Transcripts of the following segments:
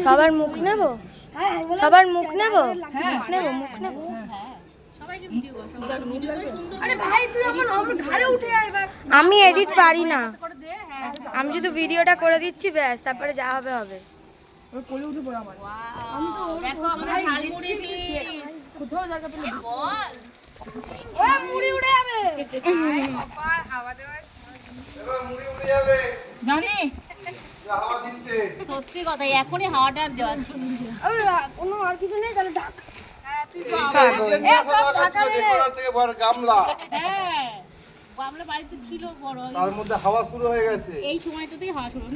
সবার মুখ নেব, সবার মুখ নেব, মুখ নেব। আমি এডিট পারি না, আমি শুধু ভিডিওটা করে দিচ্ছি ব্যাস, তারপরে যা হবে হবে। সত্যি কথা, এখনই হাওয়াটা দেওয়া ছিল। কোনো আর কিছু নেই তাহলে ঢাক। গামলা বাড়িতে ছিল বড়, তার মধ্যে হাওয়া শুরু হয়ে গেছে। এই সময়টাতেই হাওয়া শুরু।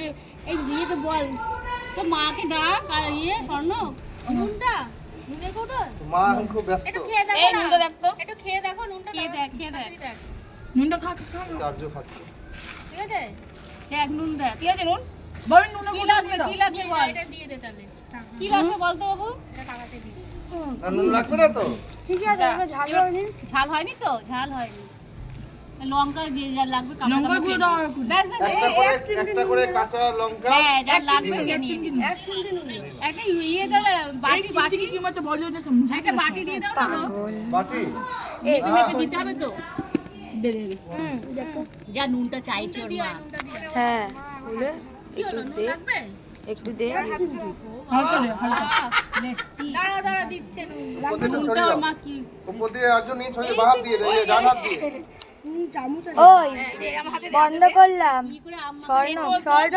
এই বিয়েতে বল তো মাকে ডাক, আর স্বর্ণ নুনটা নুনে কোটো মা এখন খুব ব্যস্ত। একটু খেয়ে দেখো, এই নুনটা দেখ তো, একটু খেয়ে দেখো নুনটা, খেয়ে দেখ নুনটা খা। চার্জ খাচ্ছে, ঠিক আছে, দেখ নুন দেখ, ঠিক আছে নুন বল। নুন কি লাগবে বল, এটা দিয়ে দে তাহলে। কি লাগবে বল তো বাবু, এটা টাকাতে দি। না নুন লাগবে না তো? ঠিক আছে, ঝাল হয়নি, ঝাল হয়নি তো, ঝাল হয়নি। লঙ্কা দিয়ে যা লাগবে, লঙ্কা গুঁড়ো দাও, ব্যাস ব্যাস। একটা করে কাঁচা লঙ্কা, হ্যাঁ যা লাগবে সে নিয়ে নিন। এক চিমটি নুন, একটা দাও, বাটি কি মত বলো না, সমঝা, একটা বাটি দিয়ে দাও না গো। বাটি মেপে দিতে হবে তো, দে দে। যা নুনটা চাইছে ওর মা। হ্যাঁ বলে কি হলো, নুন লাগবে? একটু দে। দাঁড়া দিচ্ছে নুন। প্রতিটা ছড়িয়ে নুনটা দাও। ওর মা কি প্রতি আরজন নিয়ে ছড়িয়ে বাহাত দিয়ে দে, এই ডান হাত দিয়ে। ওই বন্ধ করলাম। কি করে আম্মা স্বর্ণ